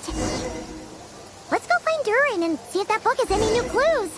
fast. Let's go find Durin and see if that book has any new clues.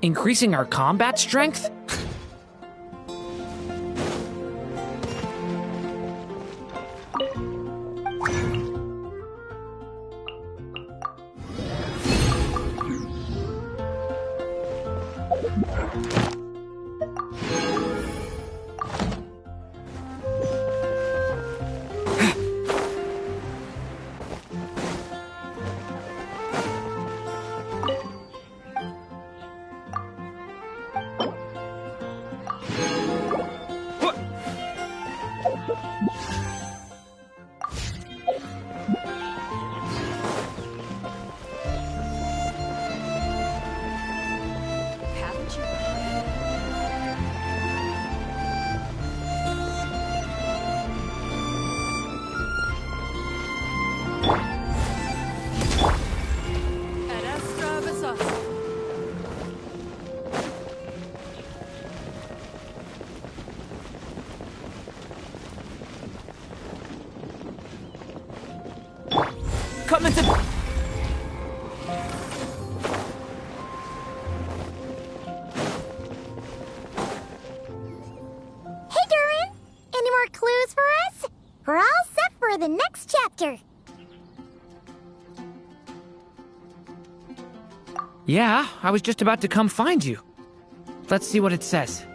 Increasing our combat strength? Coming to... Hey, Durin! Any more clues for us? We're all set for the next chapter. Yeah, I was just about to come find you. Let's see what it says.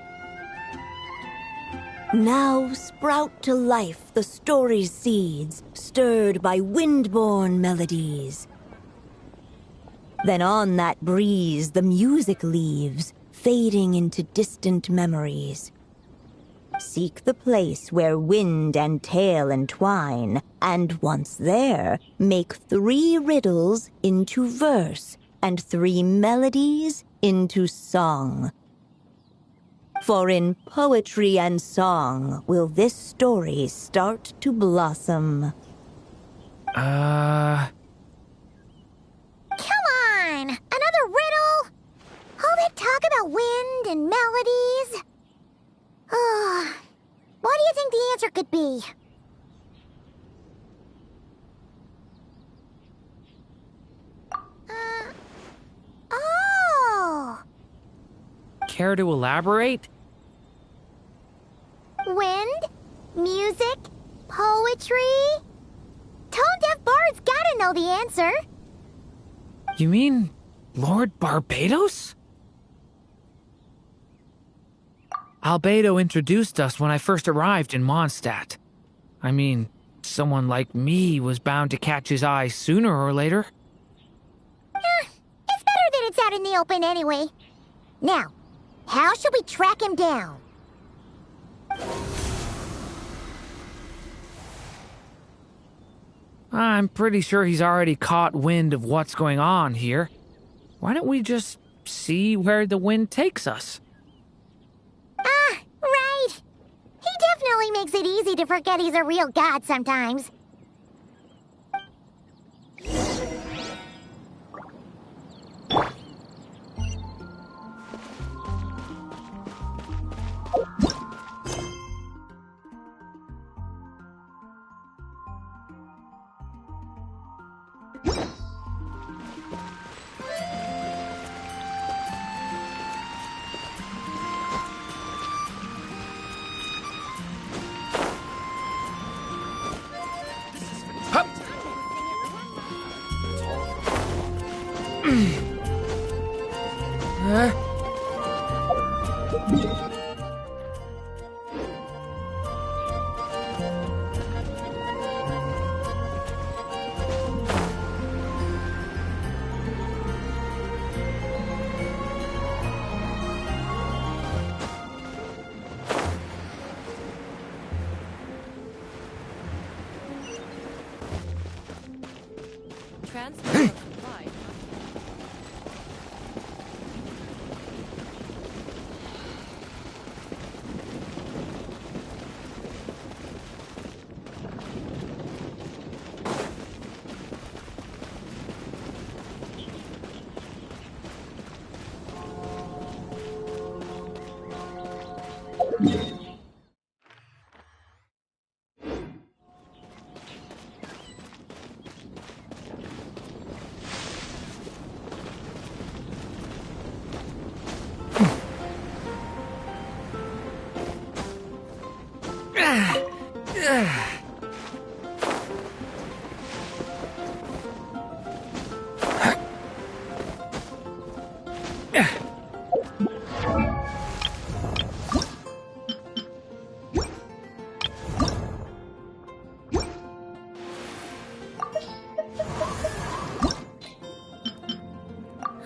Now sprout to life the story's seeds, stirred by wind-born melodies. Then on that breeze the music leaves, fading into distant memories. Seek the place where wind and tale entwine, and once there, make 3 riddles into verse, and 3 melodies into song. For in poetry and song will this story start to blossom. Come on! Another riddle? All that talk about wind and melodies? What do you think the answer could be? Oh! Care to elaborate? Wind, music, poetry. Tone-deaf bards gotta know the answer. You mean Lord Barbados? Albedo introduced us when I first arrived in Mondstadt. I mean, someone like me was bound to catch his eye sooner or later. It's better that it's out in the open anyway. Now, how should we track him down? I'm pretty sure he's already caught wind of what's going on here. Why don't we just see where the wind takes us? Right. He definitely makes it easy to forget he's a real god sometimes.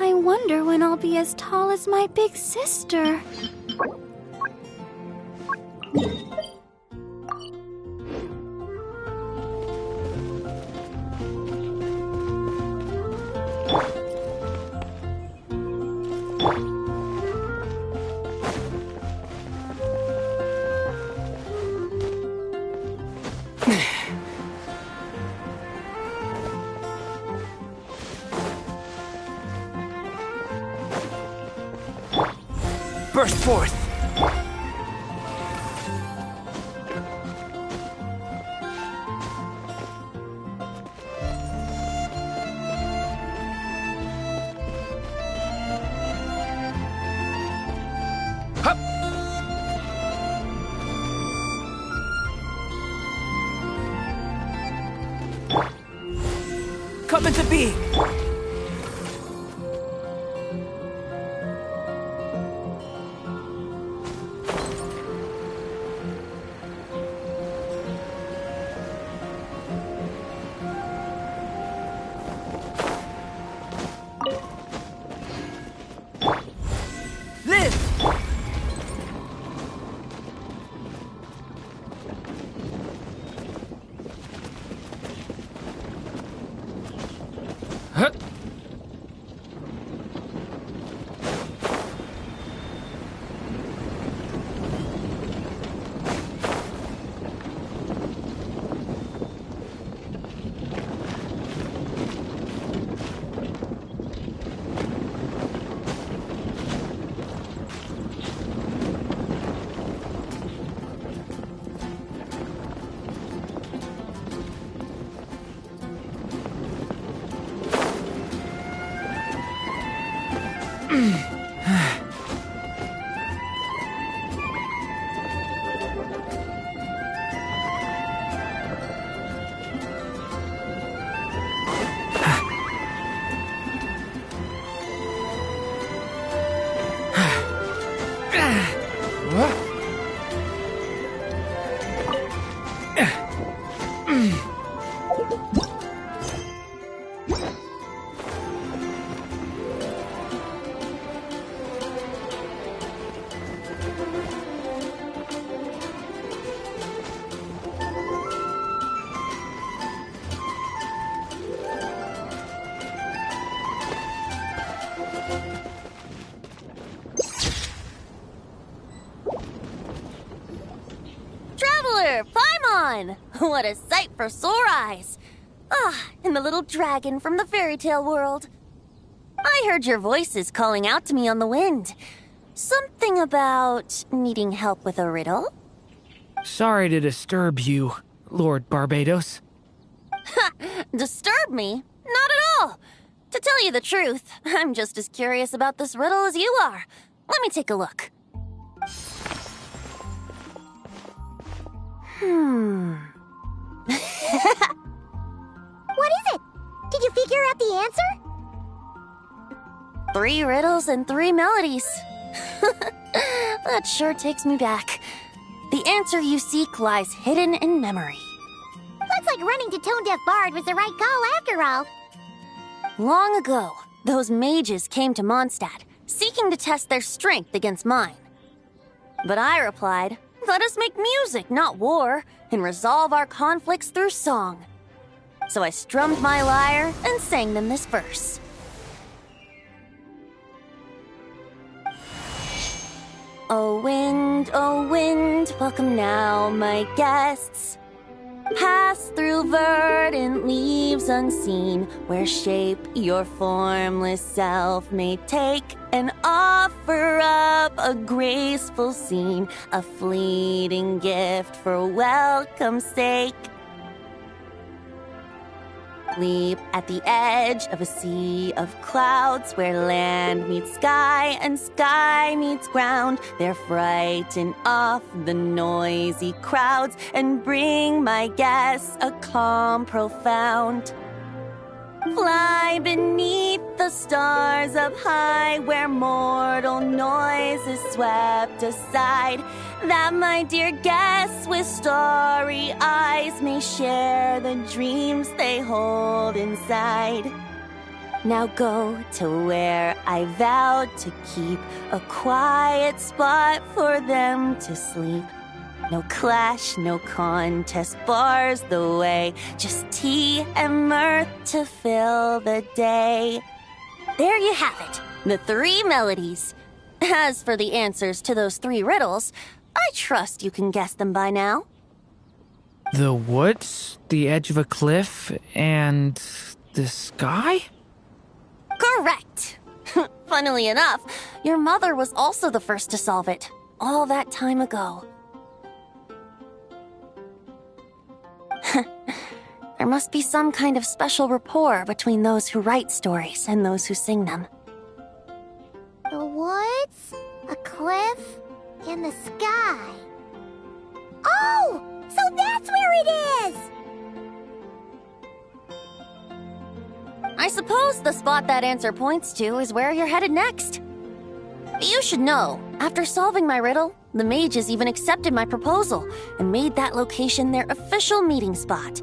I wonder when I'll be as tall as my big sister. Burst forth! Hup! Come into being! What a sight for sore eyes! Ah, and the little dragon from the fairy tale world. I heard your voices calling out to me on the wind. Something about needing help with a riddle? Sorry to disturb you, Lord Barbados. Ha! Disturb me? Not at all! To tell you the truth, I'm just as curious about this riddle as you are. Let me take a look. What is it? Did you figure out the answer? 3 riddles and 3 melodies. That sure takes me back. The answer you seek lies hidden in memory. Looks like running to Tone Deaf Bard was the right call after all. Long ago, those mages came to Mondstadt, seeking to test their strength against mine. But I replied, let us make music, not war, and resolve our conflicts through song. So I strummed my lyre and sang them this verse. O wind, welcome now, my guests. Pass through verdant leaves unseen, where shape your formless self may take, and offer up a graceful scene, a fleeting gift for welcome's sake. Leap at the edge of a sea of clouds, where land meets sky and sky meets ground. There frighten off the noisy crowds and bring my guests a calm profound. Fly beneath the stars up high, where mortal noise is swept aside, that my dear guests with starry eyes may share the dreams they hold inside. Now go to where I vowed to keep a quiet spot for them to sleep. No clash, no contest bars the way, just tea and mirth to fill the day. There you have it, the 3 melodies. As for the answers to those 3 riddles, I trust you can guess them by now. The woods, the edge of a cliff, and the sky? Correct! Funnily enough, your mother was also the first to solve it, all that time ago. There must be some kind of special rapport between those who write stories and those who sing them. The woods, a cliff, and the sky. Oh! So that's where it is! I suppose the spot that answer points to is where you're headed next. You should know, after solving my riddle, the mages even accepted my proposal and made that location their official meeting spot.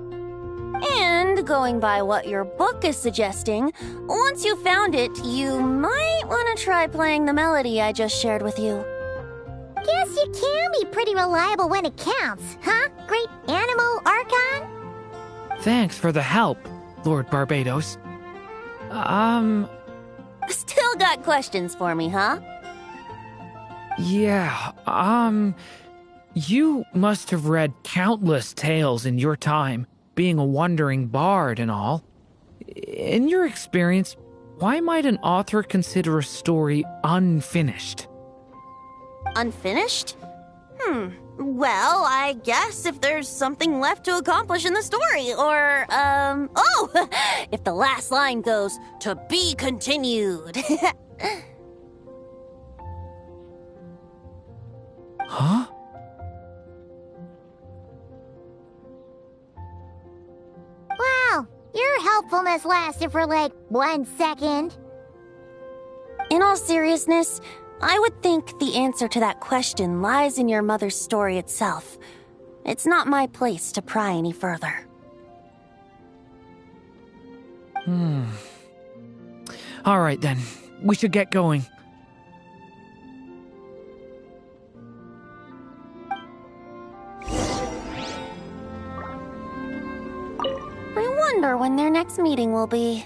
And going by what your book is suggesting, once you found it, you might want to try playing the melody I just shared with you. Guess you can be pretty reliable when it counts, huh, Great Animal Archon? Thanks for the help, Lord Barbados. Still got questions for me, huh? Yeah, you must have read countless tales in your time, being a wandering bard and all. In your experience, why might an author consider a story unfinished? Unfinished? Well, I guess if there's something left to accomplish in the story, or, if the last line goes, to be continued. Huh? Wow, your helpfulness lasted for like 1 second. In all seriousness, I would think the answer to that question lies in your mother's story itself. It's not my place to pry any further. All right then, we should get going. I wonder when their next meeting will be.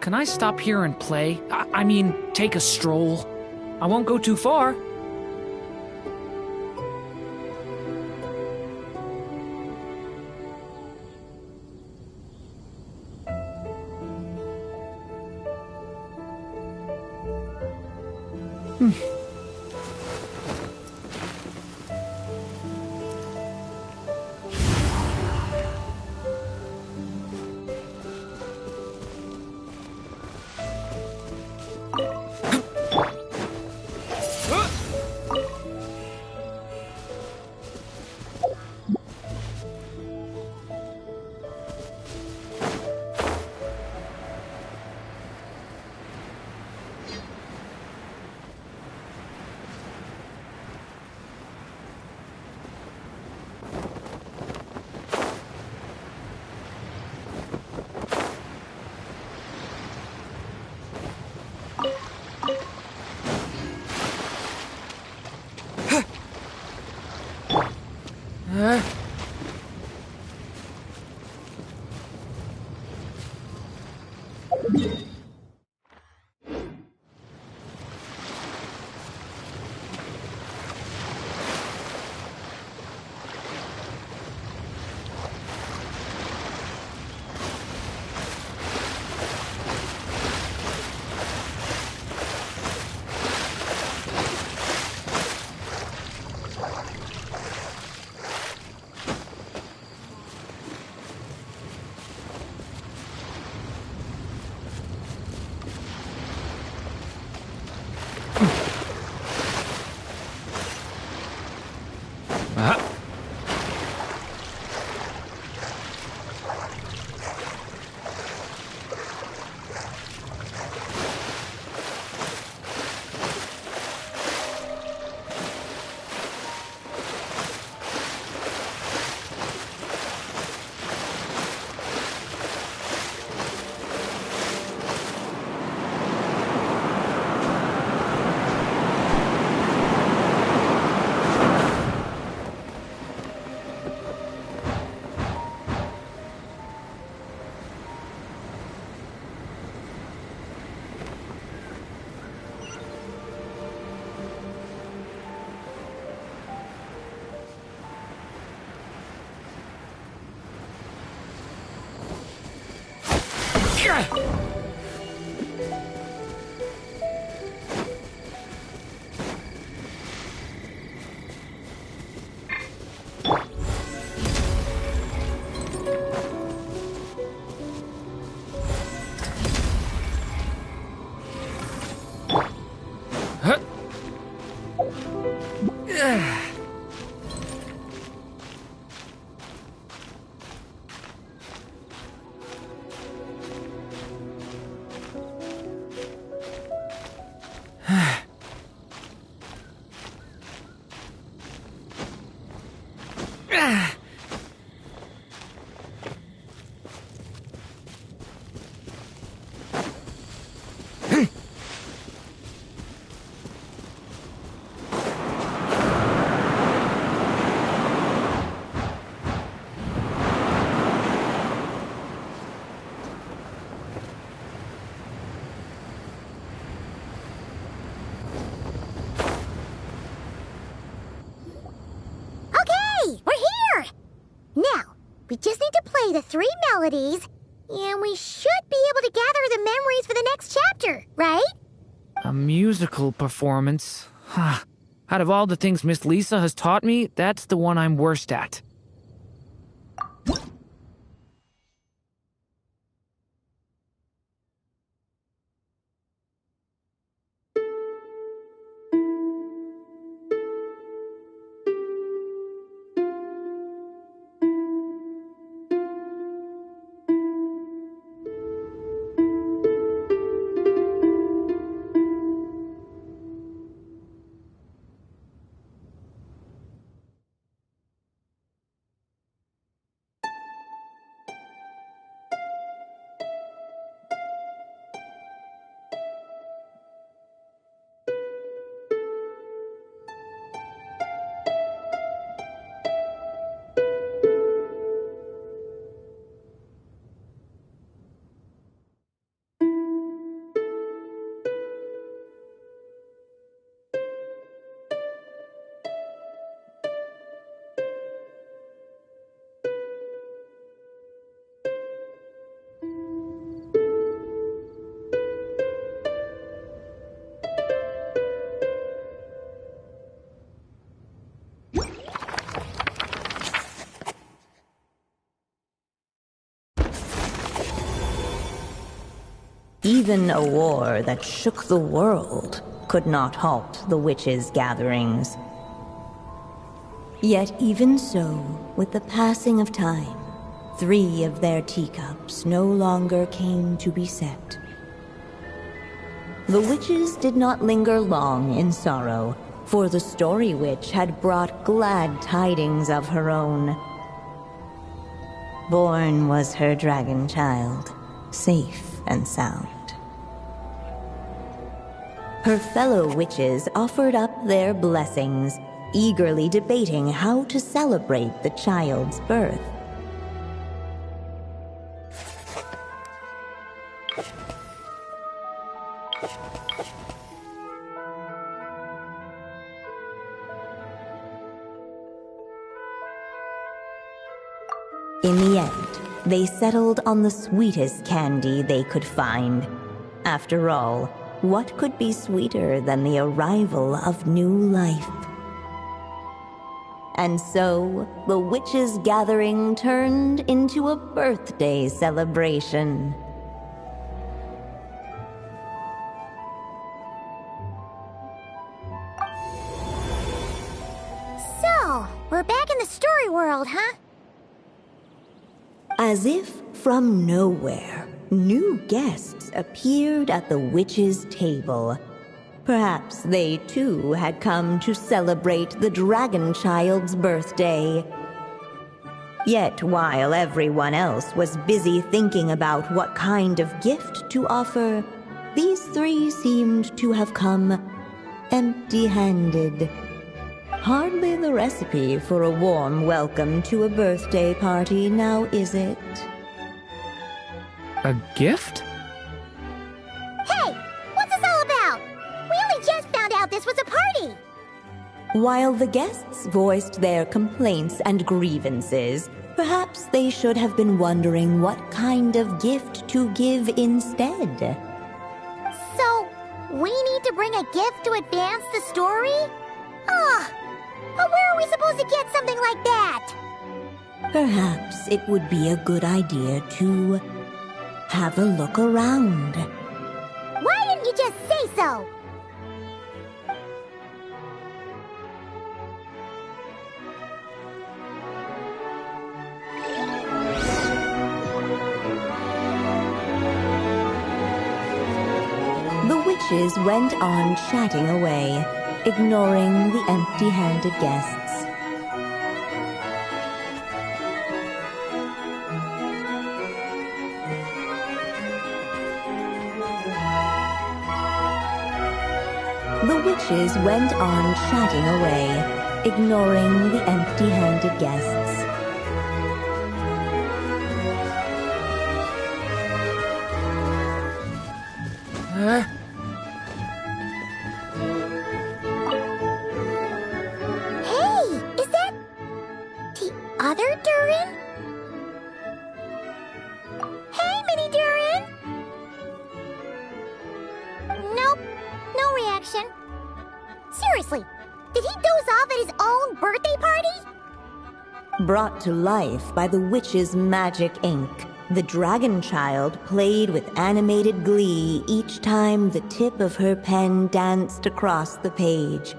Can I stop here and play? I mean, take a stroll. I won't go too far. Okay, we're here! Now, we just need to play the 3 melodies, and we should be able to gather the memories for the next chapter, right? A musical performance? Huh. Out of all the things Miss Lisa has taught me, that's the one I'm worst at. Even a war that shook the world could not halt the witches' gatherings. Yet even so, with the passing of time, 3 of their teacups no longer came to be set. The witches did not linger long in sorrow, for the Story Witch had brought glad tidings of her own. Born was her dragon child, safe and sound. Her fellow witches offered up their blessings, eagerly debating how to celebrate the child's birth. In the end, they settled on the sweetest candy they could find. After all, what could be sweeter than the arrival of new life? And so, the witches' gathering turned into a birthday celebration. So, we're back in the story world, huh? As if from nowhere, new guests appeared at the witches' table. Perhaps they too had come to celebrate the dragon child's birthday. Yet while everyone else was busy thinking about what kind of gift to offer, these 3 seemed to have come empty-handed. Hardly the recipe for a warm welcome to a birthday party, now is it? A gift? Hey, what's this all about? We only just found out this was a party. While the guests voiced their complaints and grievances, perhaps they should have been wondering what kind of gift to give instead. So, we need to bring a gift to advance the story? Ugh. But where are we supposed to get something like that? Perhaps it would be a good idea to have a look around. Why didn't you just say so? The witches went on chatting away, ignoring the empty-handed guests. The witches went on chatting away, ignoring the empty-handed guests. Hey, is that the other Durin? Hey, Mini Durin! Nope, no reaction. Seriously, did he doze off at his own birthday party? Brought to life by the witch's magic ink, the dragon child played with animated glee each time the tip of her pen danced across the page.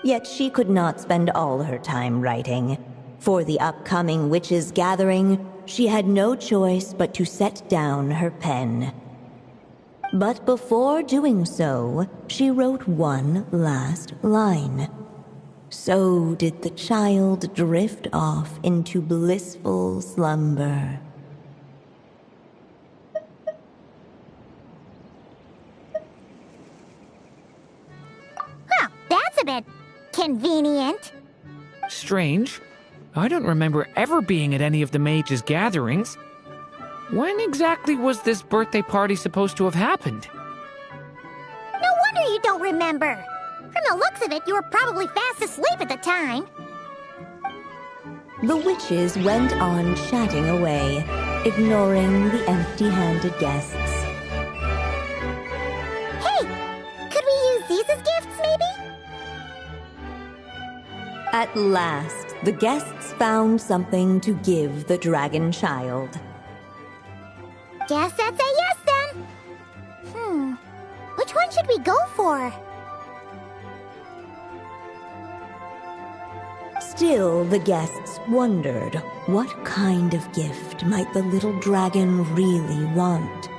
Yet she could not spend all her time writing. For the upcoming witches' gathering, she had no choice but to set down her pen. But before doing so, she wrote one last line. So did the child drift off into blissful slumber. Huh, that's a bit convenient. Strange. I don't remember ever being at any of the mages' gatherings. When exactly was this birthday party supposed to have happened? No wonder you don't remember. From the looks of it, you were probably fast asleep at the time. The witches went on chatting away, ignoring the empty-handed guests. Hey, could we use these as gifts, maybe? At last, the guests found something to give the dragon child. Guess that's a yes then. one should we go for? Still, the guests wondered what kind of gift might the little dragon really want.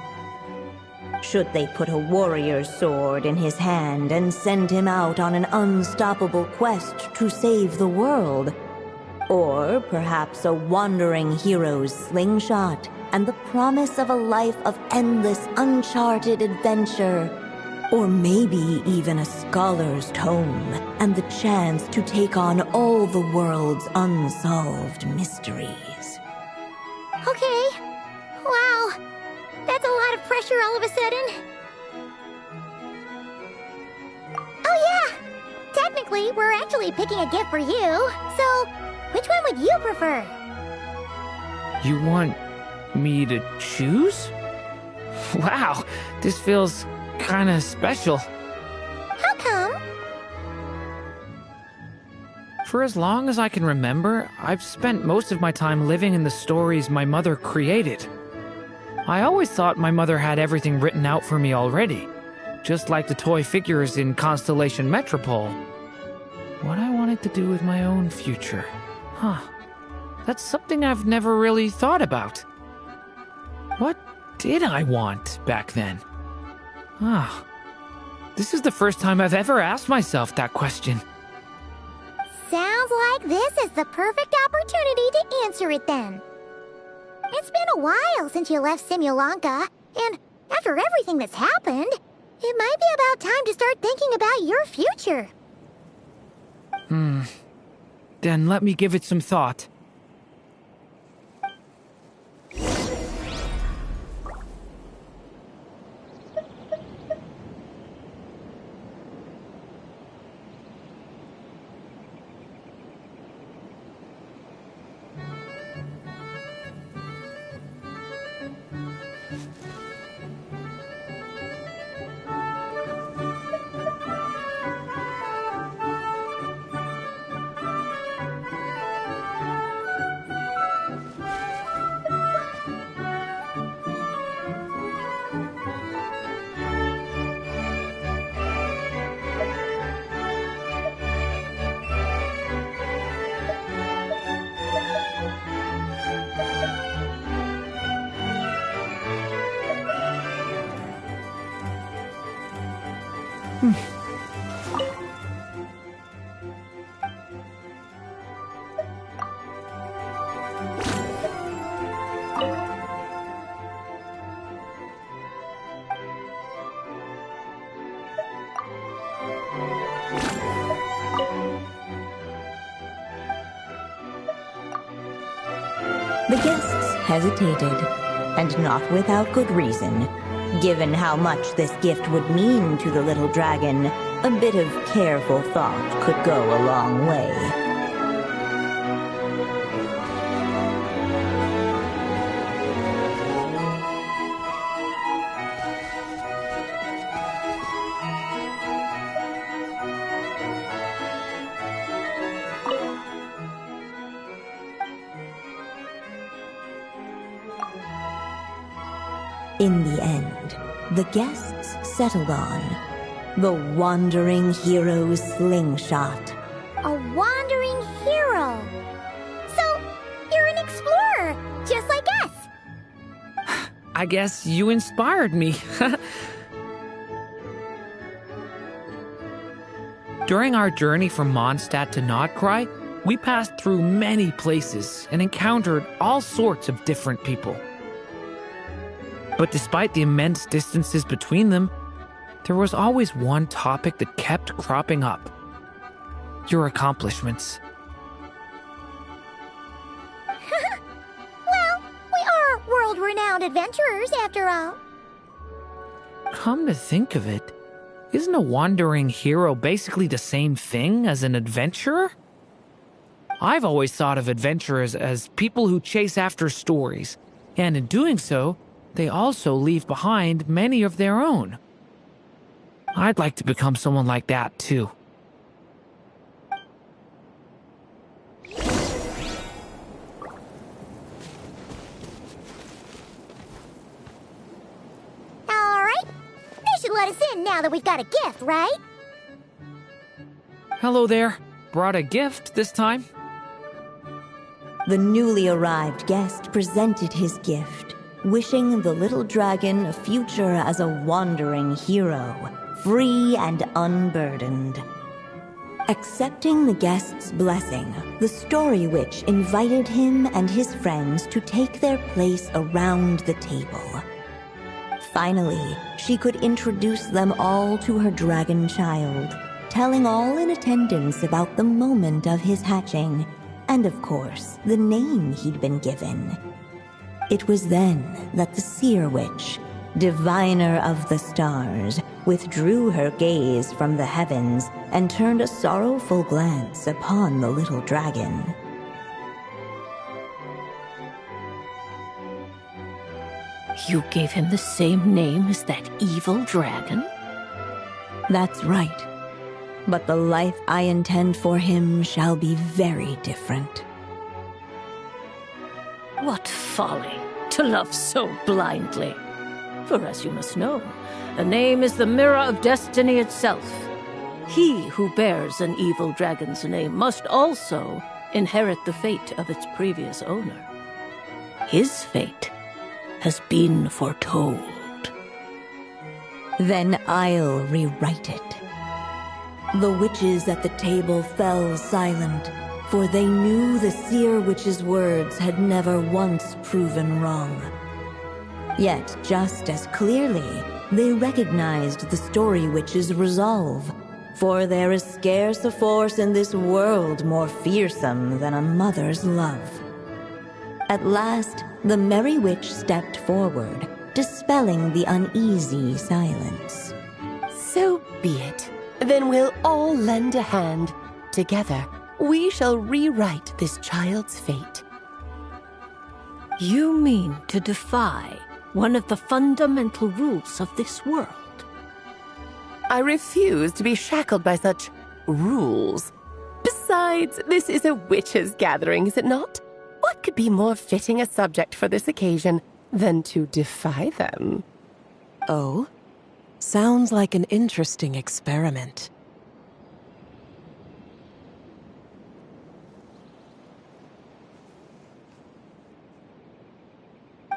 Should they put a warrior's sword in his hand and send him out on an unstoppable quest to save the world? Or perhaps a wandering hero's slingshot and the promise of a life of endless uncharted adventure? Or maybe even a scholar's tome and the chance to take on all the world's unsolved mysteries. Okay. Wow. That's a lot of pressure all of a sudden. Oh yeah! Technically, we're actually picking a gift for you. So, which one would you prefer? You want me to choose? Wow, this feels kinda special. How come? For as long as I can remember, I've spent most of my time living in the stories my mother created. I always thought my mother had everything written out for me already, just like the toy figures in Constellation Metropole. What I wanted to do with my own future. Huh. That's something I've never really thought about. What did I want back then? Ah. This is the first time I've ever asked myself that question. Sounds like this is the perfect opportunity to answer it then. It's been a while since you left Simulanka, and after everything that's happened, it might be about time to start thinking about your future. Then let me give it some thought. The guests hesitated, and not without good reason. Given how much this gift would mean to the little dragon, a bit of careful thought could go a long way. In the end, the guests settled on the Wandering Hero's slingshot. A wandering hero. So, you're an explorer, just like us. I guess you inspired me. During our journey from Mondstadt to Nodcry, we passed through many places and encountered all sorts of different people. But despite the immense distances between them, there was always one topic that kept cropping up. Your accomplishments. Well, we are world-renowned adventurers, after all. Come to think of it, isn't a wandering hero basically the same thing as an adventurer? I've always thought of adventurers as people who chase after stories, and in doing so, they also leave behind many of their own. I'd like to become someone like that, too. Alright, this should should let us in now that we've got a gift, right? Hello there. Brought a gift this time? The newly arrived guest presented his gift, wishing the little dragon a future as a wandering hero, free and unburdened. Accepting the guest's blessing, the Story Witch invited him and his friends to take their place around the table. Finally, she could introduce them all to her dragon child, telling all in attendance about the moment of his hatching, and of course, the name he'd been given. It was then that the Seer Witch, diviner of the stars, withdrew her gaze from the heavens and turned a sorrowful glance upon the little dragon. You gave him the same name as that evil dragon? That's right. But the life I intend for him shall be very different. What folly to love so blindly. For as you must know, a name is the mirror of destiny itself. He who bears an evil dragon's name must also inherit the fate of its previous owner. His fate has been foretold. Then I'll rewrite it. The witches at the table fell silent, for they knew the Seer Witch's words had never once proven wrong. Yet, just as clearly, they recognized the Story Witch's resolve, for there is scarce a force in this world more fearsome than a mother's love. At last, the Merry Witch stepped forward, dispelling the uneasy silence. So be it. Then we'll all lend a hand. Together, we shall rewrite this child's fate. You mean to defy one of the fundamental rules of this world? I refuse to be shackled by such rules. Besides, this is a witches' gathering, is it not? What could be more fitting a subject for this occasion than to defy them? Oh? Sounds like an interesting experiment.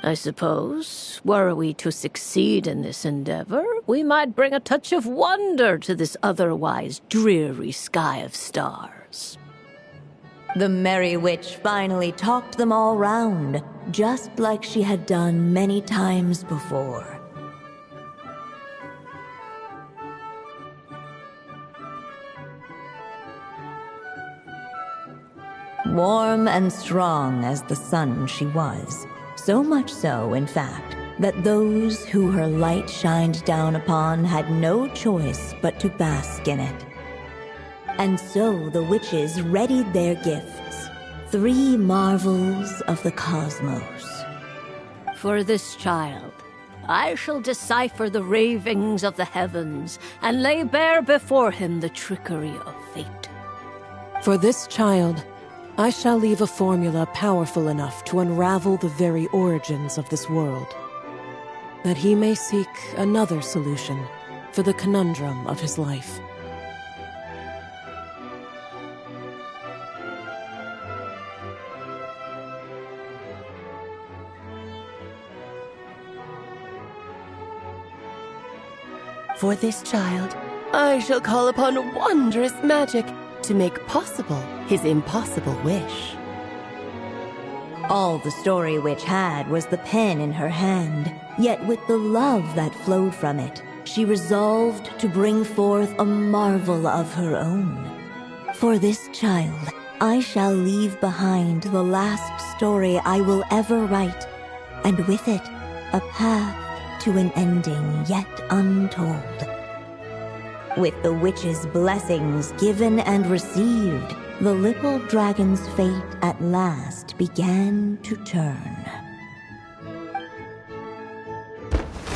I suppose, were we to succeed in this endeavor, we might bring a touch of wonder to this otherwise dreary sky of stars. The Merry Witch finally talked them all round, just like she had done many times before. Warm and strong as the sun she was, so much so, in fact, that those who her light shined down upon had no choice but to bask in it. And so the witches readied their gifts, 3 marvels of the cosmos. For this child, I shall decipher the ravings of the heavens and lay bare before him the trickery of fate. For this child, I shall leave a formula powerful enough to unravel the very origins of this world, that he may seek another solution for the conundrum of his life. For this child, I shall call upon wondrous magic to make possible his impossible wish. All the Story Witch had was the pen in her hand, yet with the love that flowed from it, she resolved to bring forth a marvel of her own. For this child, I shall leave behind the last story I will ever write, and with it, a path to an ending yet untold. With the witch's blessings given and received, the little dragon's fate at last began to turn.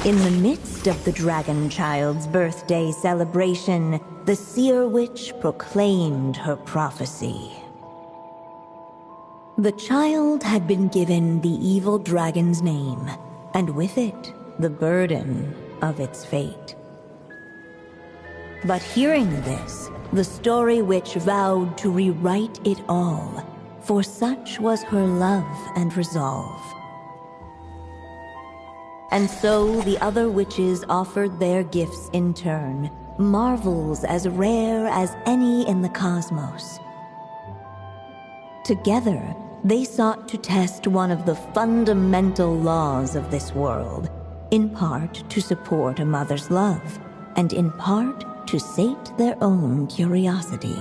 In the midst of the dragon child's birthday celebration, the Seer Witch proclaimed her prophecy. The child had been given the evil dragon's name, and with it, the burden of its fate. But hearing this, the story witch vowed to rewrite it all, for such was her love and resolve. And so the other witches offered their gifts in turn, marvels as rare as any in the cosmos. Together, they sought to test one of the fundamental laws of this world, in part to support a mother's love, and in part to sate their own curiosity.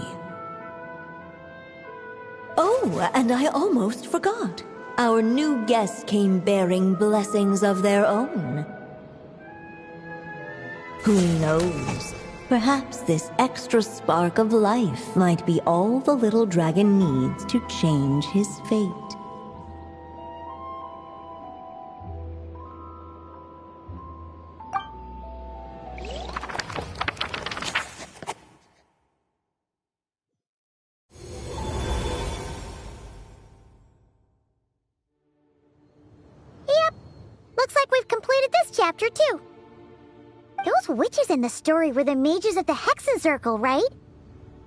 Oh, and I almost forgot. Our new guests came bearing blessings of their own. Who knows? Perhaps this extra spark of life might be all the little dragon needs to change his fate. Yep. Looks like we've completed this chapter, too. Those witches in the story were the mages at the Hexen Circle, right?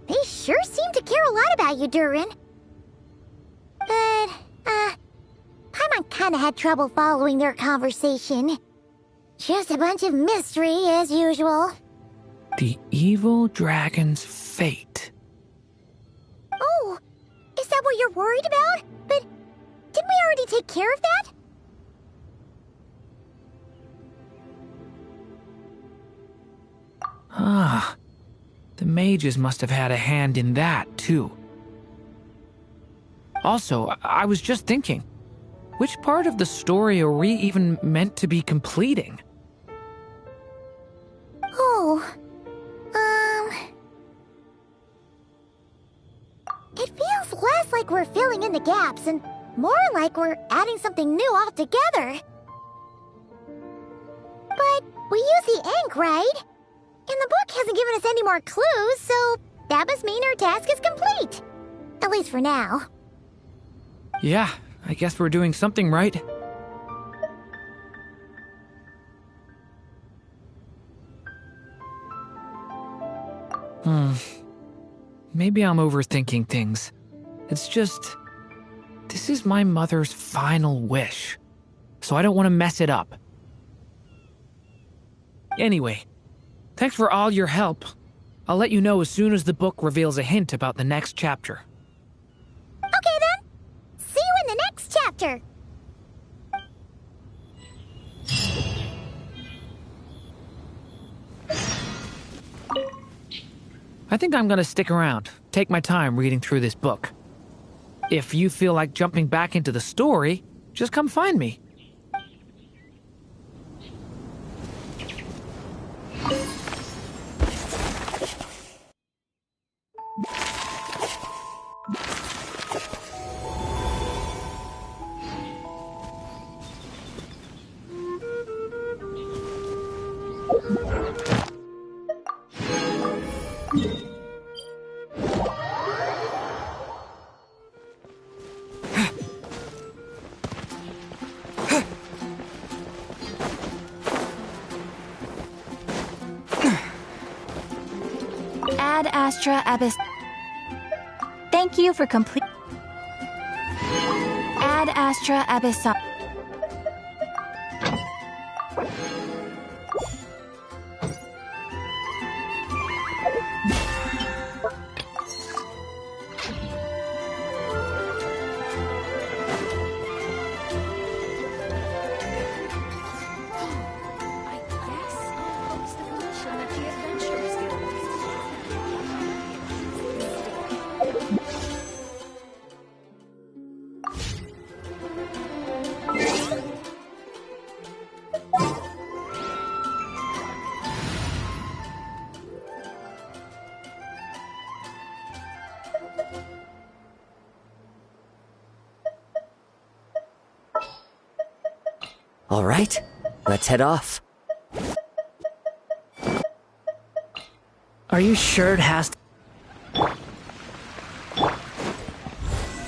They sure seem to care a lot about you, Durin. But, Paimon kinda had trouble following their conversation. Just a bunch of mystery, as usual. The evil dragon's fate. Oh, is that what you're worried about? But didn't we already take care of that? Ah, the mages must have had a hand in that, too. Also, I was just thinking, which part of the story are we even meant to be completing? Oh, it feels less like we're filling in the gaps and more like we're adding something new altogether. But we use the ink, right? And the book hasn't given us any more clues, so that must mean our task is complete. At least for now. Yeah, I guess we're doing something right. Maybe I'm overthinking things. It's just, this is my mother's final wish, so I don't want to mess it up. Anyway, thanks for all your help. I'll let you know as soon as the book reveals a hint about the next chapter. Okay then. See you in the next chapter. I think I'm gonna stick around, take my time reading through this book. If you feel like jumping back into the story, just come find me. Ad Astra Abyss. Thank you for complete. Ad Astra Abyss. All right, let's head off. Are you sure it has to...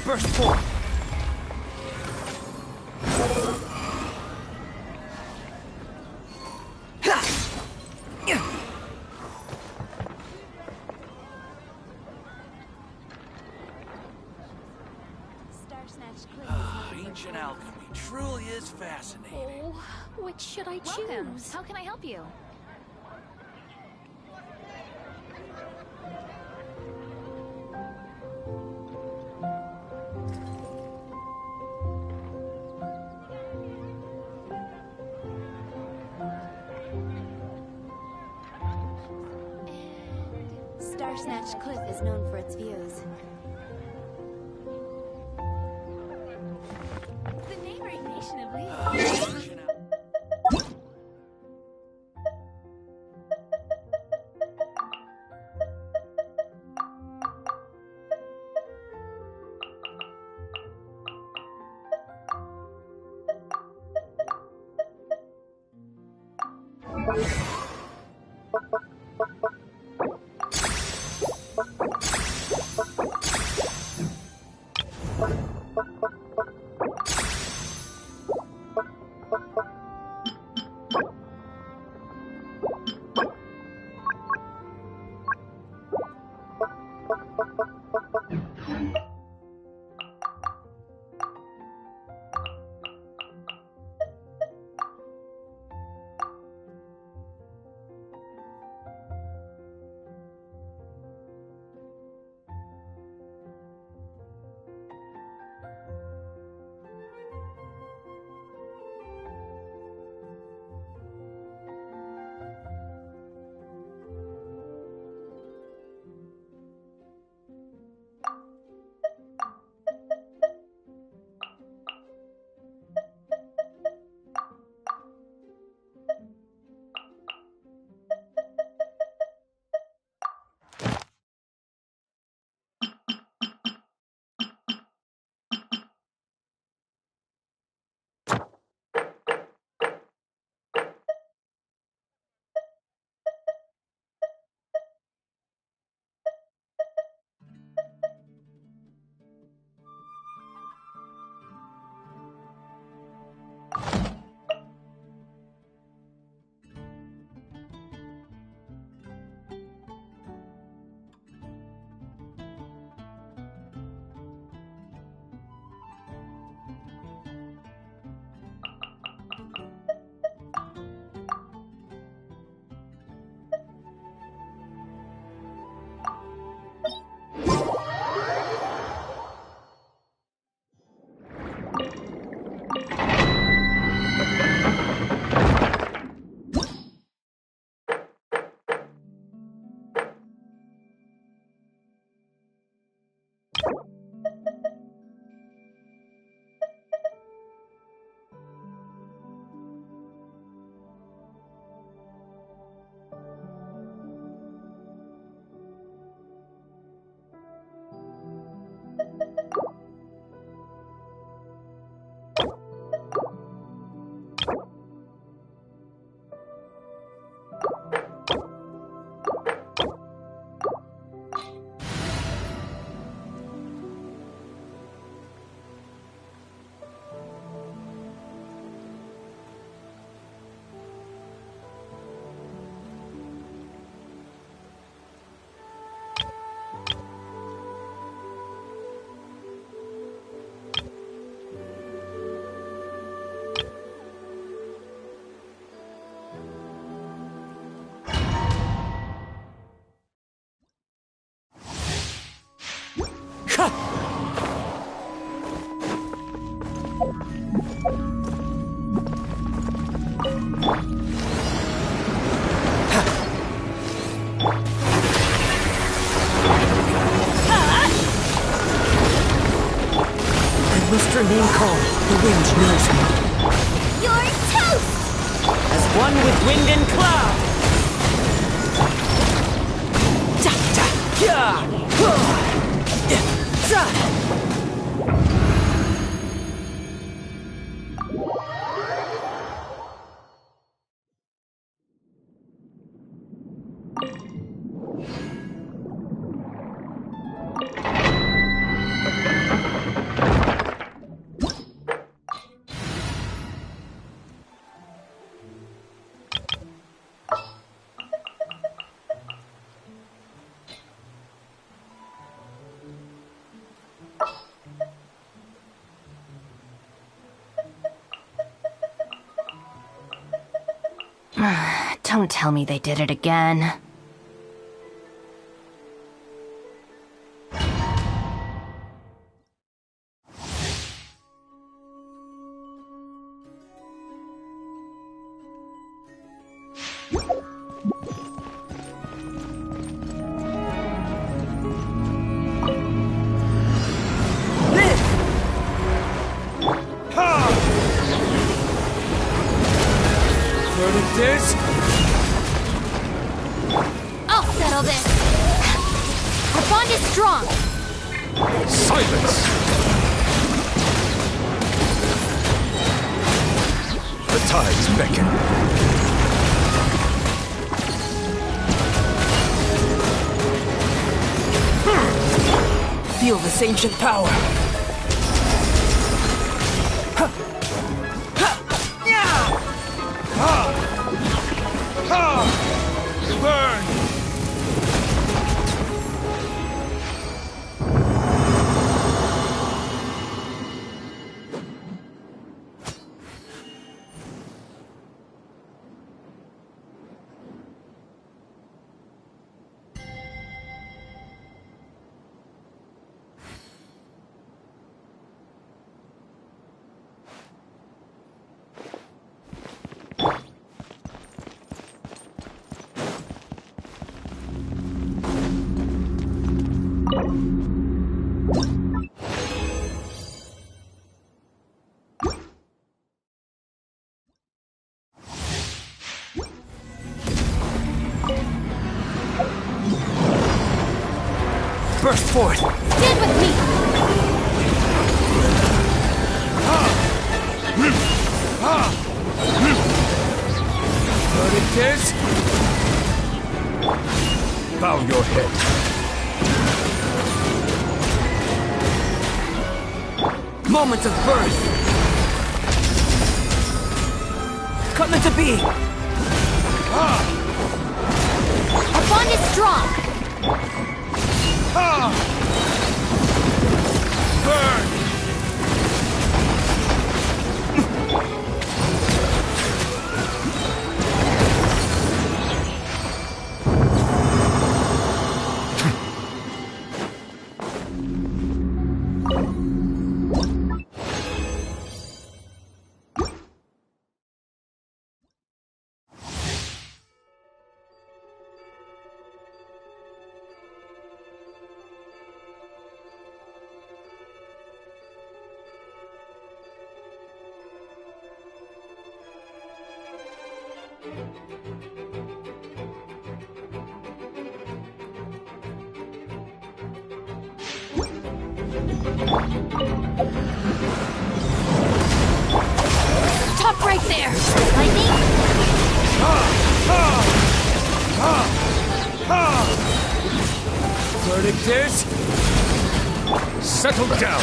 Burst forth! Which should I choose? Welcome. How can I help you? Star Snatch Cliff is known for its views. The neighboring nation of Lee. must remain calm. The wind knows me. You're toast! As one with wind and cloud! Da, da, ya! Da! Don't tell me they did it again. I'll settle this. Our bond is strong. Silence! The tides beckon. Feel this ancient power. Burn! Burst forth! Stand with me. Verdict is... Bow your head. Moment of birth! Come into being! Our bond is strong. Burn! Stop right there. Lightning. Verdict is... Settle down.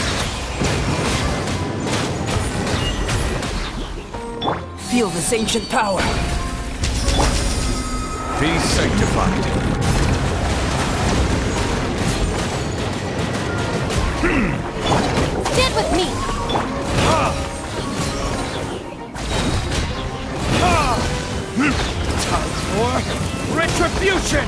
Feel this ancient power. Be sanctified. Stand with me. Time for retribution!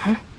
Huh?